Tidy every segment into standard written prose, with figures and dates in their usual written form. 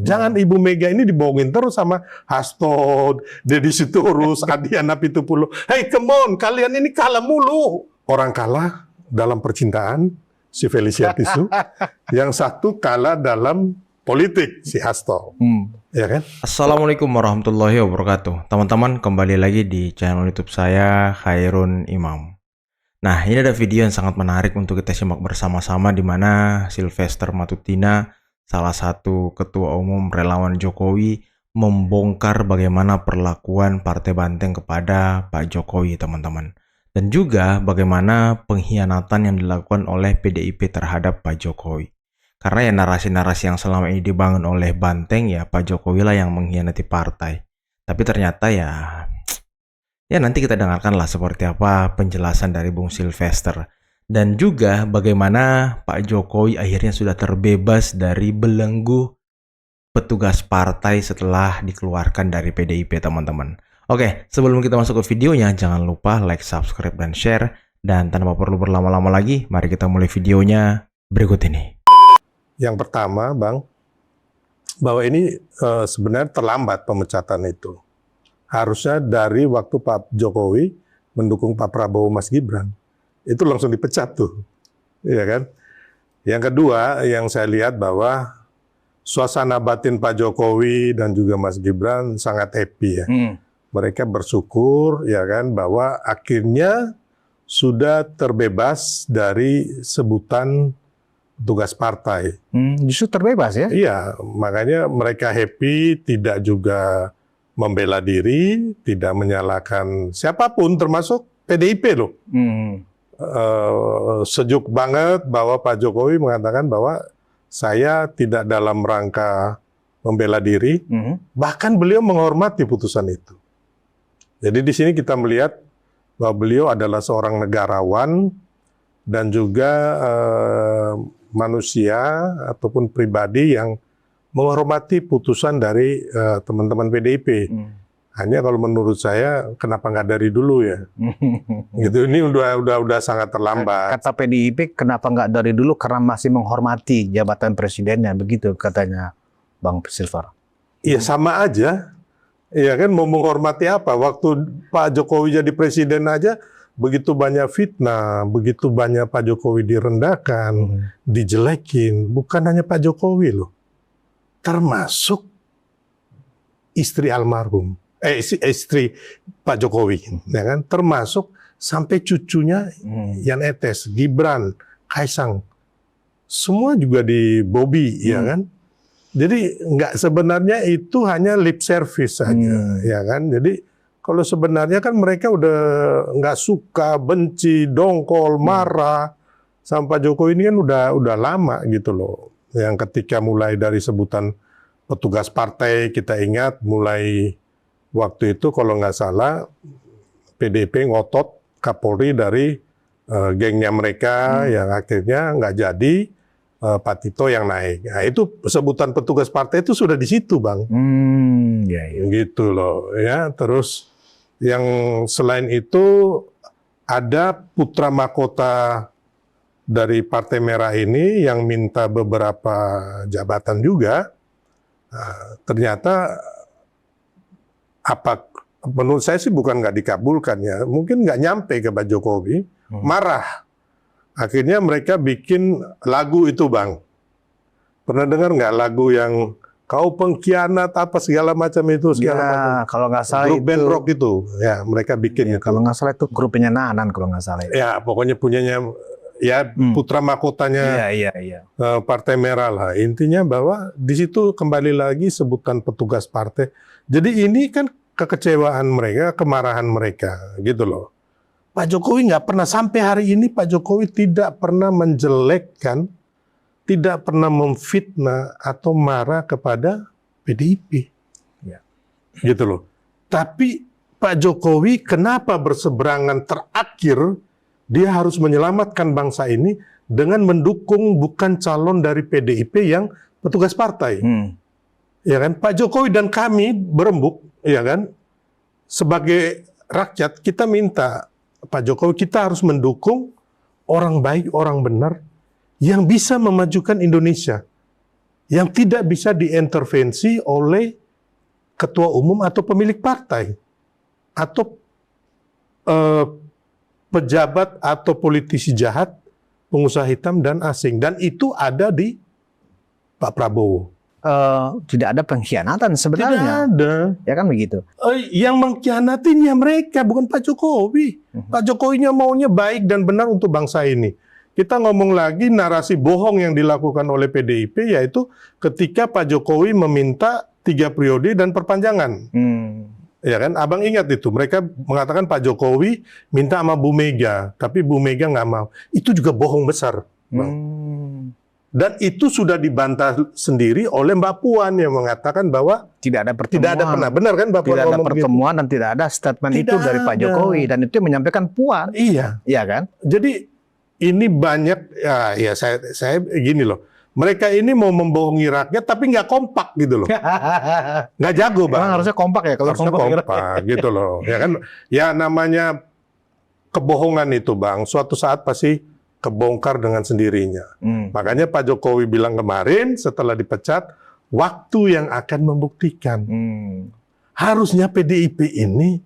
Jangan Ibu Mega ini dibohongin terus sama Hasto, Deddy Sitorus, Adiana Pitupulu. Hey, come on, kalian ini kalah mulu. Orang kalah dalam percintaan, si Felicia Tisu. Yang satu kalah dalam politik, si Hasto. Ya kan? Assalamualaikum warahmatullahi wabarakatuh. Teman-teman, kembali lagi di channel YouTube saya, Khairun Imam. Nah, ini ada video yang sangat menarik untuk kita simak bersama-sama, di mana Sylvester Matutina, salah satu ketua umum relawan Jokowi, membongkar bagaimana perlakuan Partai Banteng kepada Pak Jokowi, teman-teman. Dan juga bagaimana pengkhianatan yang dilakukan oleh PDIP terhadap Pak Jokowi. Karena ya narasi-narasi yang selama ini dibangun oleh Banteng, ya Pak Jokowi lah yang mengkhianati partai. Tapi ternyata ya nanti kita dengarkanlah seperti apa penjelasan dari Bung Sylvester. Dan juga bagaimana Pak Jokowi akhirnya sudah terbebas dari belenggu petugas partai setelah dikeluarkan dari PDIP, teman-teman. Oke, sebelum kita masuk ke videonya, jangan lupa like, subscribe, dan share. Dan tanpa perlu berlama-lama lagi, mari kita mulai videonya berikut ini. Yang pertama, Bang, bahwa ini sebenarnya terlambat pemecatan itu. Harusnya dari waktu Pak Jokowi mendukung Pak Prabowo Mas Gibran, itu langsung dipecat tuh, ya kan? Yang kedua, yang saya lihat bahwa suasana batin Pak Jokowi dan juga Mas Gibran sangat happy ya. Mereka bersyukur ya kan bahwa akhirnya sudah terbebas dari sebutan tugas partai. Justru terbebas ya? Iya, makanya mereka happy, tidak juga membela diri, tidak menyalahkan siapapun, termasuk PDIP loh. Sejuk banget bahwa Pak Jokowi mengatakan bahwa saya tidak dalam rangka membela diri, bahkan beliau menghormati putusan itu. Jadi di sini kita melihat bahwa beliau adalah seorang negarawan dan juga manusia ataupun pribadi yang menghormati putusan dari teman-teman PDIP. Hanya kalau menurut saya, kenapa nggak dari dulu ya? Gitu, ini udah sangat terlambat. Kata PDIP, kenapa nggak dari dulu? Karena masih menghormati jabatan presidennya, begitu katanya Bang Silver. Iya, sama aja. Iya kan, mau menghormati apa? Waktu Pak Jokowi jadi presiden aja, begitu banyak fitnah, begitu banyak Pak Jokowi direndahkan, dijelekin. Bukan hanya Pak Jokowi loh, termasuk istri almarhum. Istri Pak Jokowi, ya kan, termasuk sampai cucunya Jan Etes, Gibran, Kaisang, semua juga di Bobby, ya kan. Jadi nggak, sebenarnya itu hanya lip service saja, ya kan. Jadi kalau sebenarnya kan mereka udah nggak suka, benci, dongkol, marah sama Pak Jokowi ini kan udah lama gitu loh. Yang ketika mulai dari sebutan petugas partai, kita ingat mulai waktu itu kalau nggak salah PDIP ngotot Kapolri dari gengnya mereka yang akhirnya nggak jadi, Pak Tito yang naik. Nah itu sebutan petugas partai itu sudah di situ, Bang. Gitu loh ya. Terus yang selain itu ada putra mahkota dari Partai Merah ini yang minta beberapa jabatan juga. Ternyata menurut saya sih bukan nggak dikabulkan ya, mungkin nggak nyampe ke Pak Jokowi, marah. Akhirnya mereka bikin lagu itu, Bang. Pernah dengar nggak lagu yang kau pengkhianat apa segala macam itu, segala macam. Kalau nggak salah grup band rock itu, ya mereka bikin itu. Kalau nggak salah itu grupnya Nanan kalau nggak salah. Ya pokoknya punyanya ya putra mahkotanya Partai Merah lah. Intinya bahwa di situ kembali lagi sebutan petugas partai. Jadi ini kan kekecewaan mereka, kemarahan mereka, gitu loh. Pak Jokowi nggak pernah, sampai hari ini Pak Jokowi tidak pernah menjelekkan, tidak pernah memfitnah atau marah kepada PDIP. Gitu loh. Tapi Pak Jokowi kenapa berseberangan terakhir, dia harus menyelamatkan bangsa ini dengan mendukung bukan calon dari PDIP yang petugas partai. Ya kan, Pak Jokowi dan kami berembuk, ya kan, sebagai rakyat kita minta Pak Jokowi, kita harus mendukung orang baik, orang benar yang bisa memajukan Indonesia. yang tidak bisa diintervensi oleh ketua umum atau pemilik partai atau pejabat atau politisi jahat, pengusaha hitam dan asing, dan itu ada di Pak Prabowo. Tidak ada pengkhianatan sebenarnya. Tidak ada. Ya kan begitu. Yang mengkhianatinya mereka, bukan Pak Jokowi. Pak Jokowinya maunya baik dan benar untuk bangsa ini. Kita ngomong lagi narasi bohong yang dilakukan oleh PDIP, yaitu ketika Pak Jokowi meminta 3 periode dan perpanjangan. Ya kan, abang ingat itu. Mereka mengatakan Pak Jokowi minta sama Bu Mega, tapi Bu Mega nggak mau. Itu juga bohong besar, Bang. Dan itu sudah dibantah sendiri oleh Mbak Puan yang mengatakan bahwa tidak ada pertemuan. tidak ada pernah. Benar kan Mbak Puan Tidak ada ngomong pertemuan dan tidak ada statement Tidak itu dari Pak ada. Jokowi, dan itu yang menyampaikan Puan. Iya. Iya kan? Jadi ini banyak ya saya gini loh. Mereka ini mau membohongi rakyat tapi nggak kompak gitu loh. Nggak jago, Bang. Emang harusnya kompak ya kalau Harusnya kompak gitu loh. Ya kan? Ya namanya kebohongan itu, Bang. Suatu saat pasti kebongkar dengan sendirinya. Makanya Pak Jokowi bilang kemarin setelah dipecat, waktu yang akan membuktikan. Harusnya PDIP ini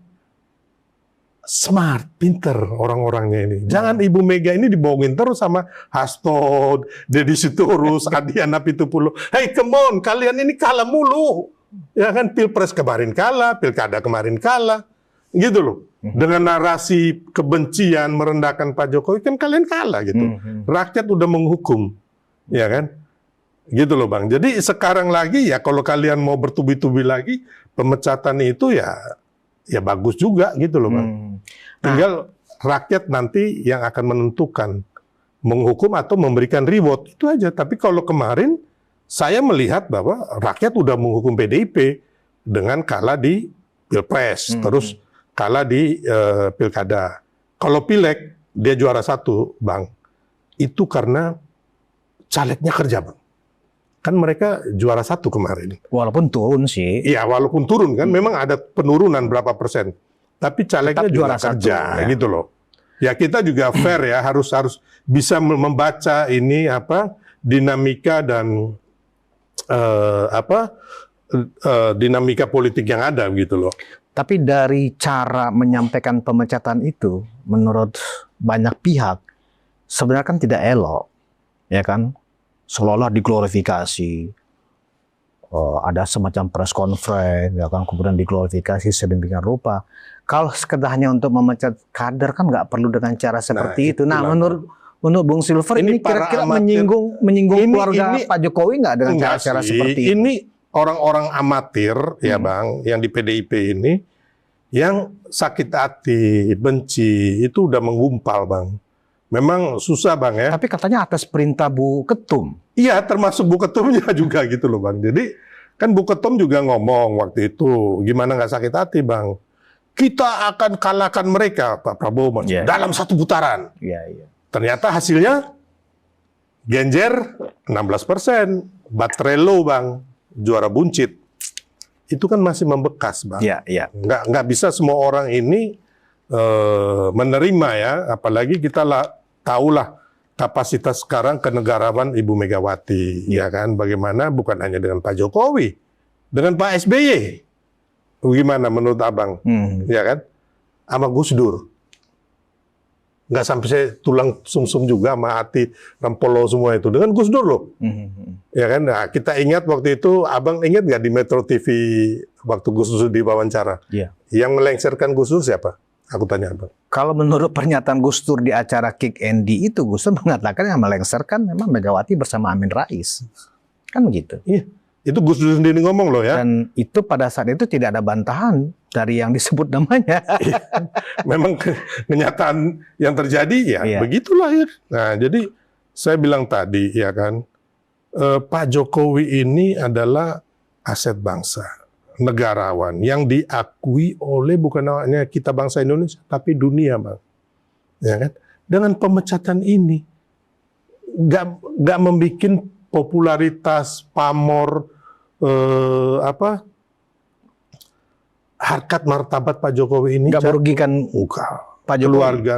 smart, pinter orang-orangnya ini. Jangan Ibu Mega ini dibohongin terus sama Hasto, Deddy Sitorus, Adiana Pitupulu. Hey, come on, kalian ini kalah mulu. Ya kan, Pilpres kemarin kalah, Pilkada kemarin kalah. Gitu loh. Dengan narasi kebencian merendahkan Pak Jokowi, kan kalian kalah gitu. Rakyat udah menghukum. Ya kan? Gitu loh, Bang. Jadi sekarang lagi ya kalau kalian mau bertubi-tubi lagi, pemecatan itu ya bagus juga gitu loh, Bang. Tinggal rakyat nanti yang akan menentukan menghukum atau memberikan reward, itu aja. Tapi kalau kemarin saya melihat bahwa rakyat udah menghukum PDIP dengan kalah di Pilpres, terus kalah di Pilkada. Kalau Pileg dia juara 1, Bang. Itu karena calegnya kerja, Bang. Kan mereka juara 1 kemarin. Walaupun turun sih. Iya, walaupun turun kan, memang ada penurunan berapa persen. Tapi calegnya Tetap juga juara 1, kerja, ya. gitu loh. Ya kita juga fair ya, harus bisa membaca ini dinamika dan dinamika politik yang ada gitu loh. Tapi dari cara menyampaikan pemecatan itu, menurut banyak pihak, sebenarnya kan tidak elok, ya kan? Seolah-olah diglorifikasi, ada semacam press conference, ya kan? Kemudian diglorifikasi sedemikian rupa. Kalau sekedar hanya untuk memecat kader kan nggak perlu dengan cara seperti itu. Nah, menurut Bung Silver ini kira-kira menyinggung keluarga Pak Jokowi nggak dengan cara-cara seperti itu? Ini orang-orang amatir ya Bang, yang di PDIP ini, yang sakit hati, benci, itu udah menggumpal Bang. Memang susah Bang ya. Tapi katanya atas perintah Bu Ketum. Iya, termasuk Bu Ketumnya juga gitu loh Bang. Jadi kan Bu Ketum juga ngomong waktu itu, gimana nggak sakit hati Bang. Kita akan kalahkan mereka, Pak Prabowo, dalam 1 putaran. Ternyata hasilnya Genjer 16%, Batrelo Bang, juara buncit. Itu kan masih membekas, Bang. Nggak bisa semua orang ini menerima ya, apalagi kita tahulah kapasitas sekarang kenegarawan Ibu Megawati, ya kan? Bagaimana bukan hanya dengan Pak Jokowi, dengan Pak SBY. Gimana menurut Abang? Ya kan? Sama Gus Dur. Nggak sampai saya tulang sumsum juga sama hati rempolo semua itu. Dengan Gus Dur loh. Ya kan? Nah, kita ingat waktu itu, Abang ingat nggak di Metro TV waktu Gus Dur diwawancara? Yang melengsarkan Gus Dur siapa? Aku tanya Abang. Kalau menurut pernyataan Gus Dur di acara Kick Andy itu, Gus Dur mengatakan yang melengsarkan memang Megawati bersama Amin Rais. Kan begitu. Iya. Itu Gus Dur sendiri ngomong loh ya. Dan itu pada saat itu tidak ada bantahan dari yang disebut namanya. Memang kenyataan yang terjadi ya begitulah ya. Nah jadi saya bilang tadi ya kan, Pak Jokowi ini adalah aset bangsa, negarawan yang diakui oleh bukan hanya kita bangsa Indonesia tapi dunia Bang. Ya kan? Dengan pemecatan ini nggak membuat popularitas, pamor, harkat martabat Pak Jokowi ini nggak merugikan Pak Jokowi. Keluarga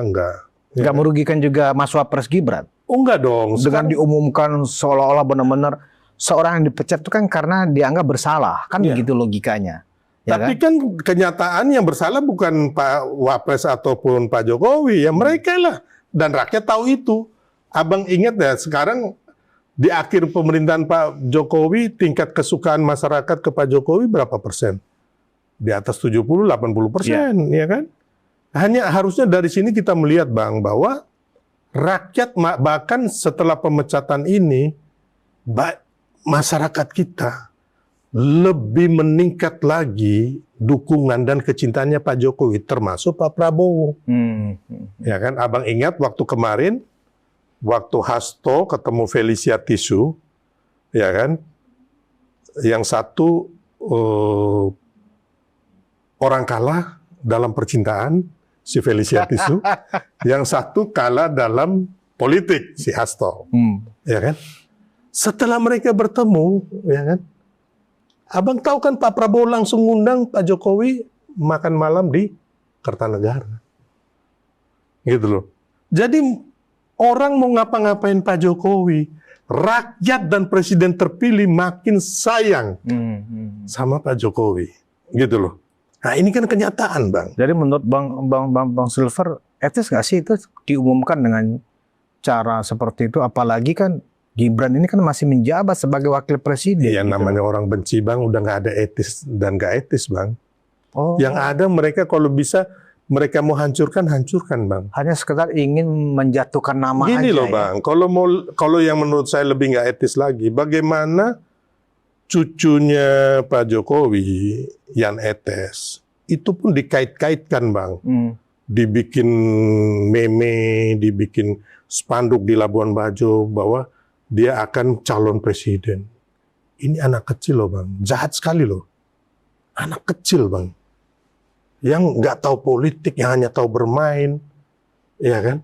nggak merugikan juga Mas Wapres Gibran. Oh enggak dong. Dengan diumumkan seolah-olah benar-benar seorang yang dipecat itu kan karena dianggap bersalah, kan Iya. begitu logikanya. Ya Tapi kan kenyataan yang bersalah bukan Pak Wapres ataupun Pak Jokowi, ya mereka lah. Dan rakyat tahu itu. Abang ingat ya, sekarang di akhir pemerintahan Pak Jokowi, tingkat kesukaan masyarakat ke Pak Jokowi berapa persen? Di atas 70-80%, ya kan? Hanya harusnya dari sini kita melihat, Bang, bahwa rakyat bahkan setelah pemecatan ini, masyarakat kita lebih meningkat lagi dukungan dan kecintaannya Pak Jokowi, termasuk Pak Prabowo. Ya kan, Abang ingat waktu kemarin, waktu Hasto ketemu Felicia Tisu, ya kan, yang satu orang kalah dalam percintaan, si Felicia Tisu, yang satu kalah dalam politik, si Hasto, ya kan. Setelah mereka bertemu, ya kan, Abang tahu kan Pak Prabowo langsung ngundang Pak Jokowi makan malam di Kertanegara, gitu loh. Jadi orang mau ngapa-ngapain Pak Jokowi, rakyat dan presiden terpilih makin sayang sama Pak Jokowi, gitu loh. Nah ini kan kenyataan, Bang. Jadi menurut Bang Silver, etis nggak sih itu diumumkan dengan cara seperti itu? Apalagi kan Gibran ini kan masih menjabat sebagai wakil presiden. Iya, gitu. namanya orang benci, Bang, udah nggak ada etis dan nggak etis, Bang. Oh. Yang ada mereka kalau bisa mereka mau hancurkan, Bang. Hanya sekedar ingin menjatuhkan nama Gini aja loh, ya? Bang. Kalau yang menurut saya lebih nggak etis lagi, bagaimana cucunya Pak Jokowi, Jan Etes, itu pun dikait-kaitkan, Bang. Dibikin meme, dibikin spanduk di Labuan Bajo bahwa dia akan calon presiden. Ini anak kecil loh, Bang. Jahat sekali loh. Anak kecil, Bang. Yang nggak tahu politik, yang hanya tahu bermain. Ya kan?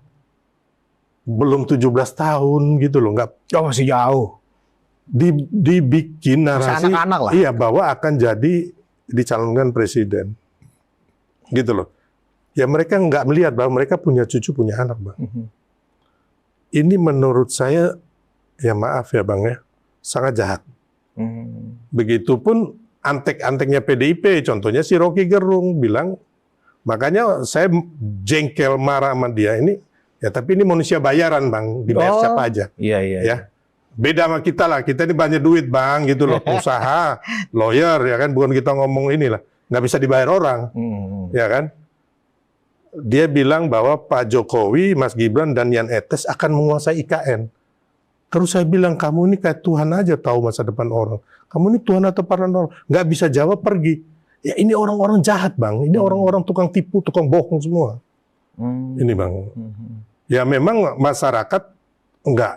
Belum 17 tahun gitu loh. Oh, masih jauh. Dibikin narasi, anak-anak lah. iya, bahwa akan jadi dicalonkan presiden. Gitu loh. Ya mereka nggak melihat bahwa mereka punya cucu, punya anak, Bang. Ini menurut saya, ya maaf ya Bang ya, sangat jahat. Begitupun antek-anteknya PDIP, contohnya si Rocky Gerung bilang, makanya saya jengkel marah sama dia ini, ya tapi ini manusia bayaran Bang, dibayar siapa aja. Iya. Ya. Beda sama kita lah, kita ini banyak duit Bang, gitu loh, pengusaha, lawyer, ya kan, bukan kita ngomong inilah, nggak bisa dibayar orang, ya kan. Dia bilang bahwa Pak Jokowi, Mas Gibran, dan Jan Etes akan menguasai IKN. Terus saya bilang, kamu ini kayak Tuhan aja tahu masa depan orang. Kamu ini Tuhan atau para orang. Nggak bisa jawab, pergi. Ya ini orang-orang jahat, Bang. Ini orang-orang tukang tipu, tukang bohong semua. Ini, Bang. Ya memang masyarakat nggak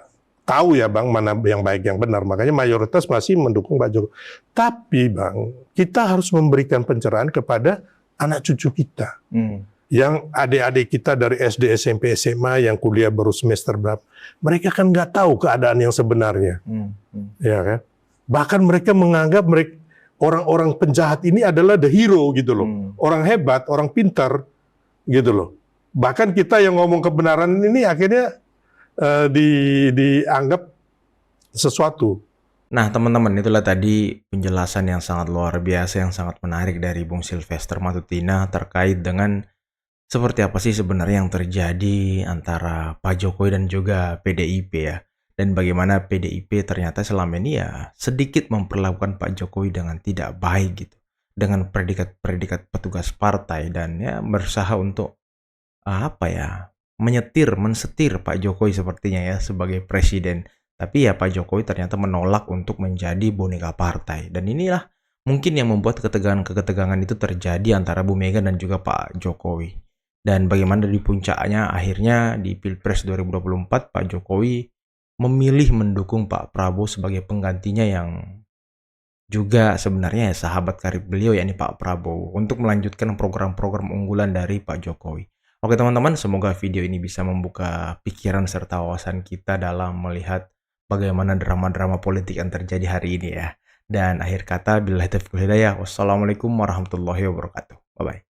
tahu ya, Bang, mana yang baik, yang benar. Makanya mayoritas masih mendukung Pak Jokowi. Tapi, Bang, kita harus memberikan pencerahan kepada anak cucu kita. Yang adik-adik kita dari SD, SMP, SMA yang kuliah baru semester berapa, mereka kan nggak tahu keadaan yang sebenarnya, ya kan? Bahkan mereka menganggap orang-orang penjahat ini adalah the hero gitu loh, orang hebat, orang pintar gitu loh. Bahkan kita yang ngomong kebenaran ini akhirnya dianggap sesuatu. Nah teman-teman, itulah tadi penjelasan yang sangat luar biasa, yang sangat menarik dari Bung Sylvester Matutina terkait dengan seperti apa sih sebenarnya yang terjadi antara Pak Jokowi dan juga PDIP ya. Dan bagaimana PDIP ternyata selama ini ya sedikit memperlakukan Pak Jokowi dengan tidak baik gitu. Dengan predikat-predikat petugas partai dan ya berusaha untuk mensetir Pak Jokowi sepertinya ya sebagai presiden. Tapi ya Pak Jokowi ternyata menolak untuk menjadi boneka partai. Dan inilah mungkin yang membuat ketegangan itu terjadi antara Bu Mega dan juga Pak Jokowi. Dan bagaimana di puncaknya akhirnya di Pilpres 2024 Pak Jokowi memilih mendukung Pak Prabowo sebagai penggantinya yang juga sebenarnya ya sahabat karib beliau yakni Pak Prabowo untuk melanjutkan program-program unggulan dari Pak Jokowi. Oke teman-teman, semoga video ini bisa membuka pikiran serta wawasan kita dalam melihat bagaimana drama-drama politik yang terjadi hari ini ya. Dan akhir kata, billahi taufiq wal hidayah. Wassalamualaikum warahmatullahi wabarakatuh. Bye-bye.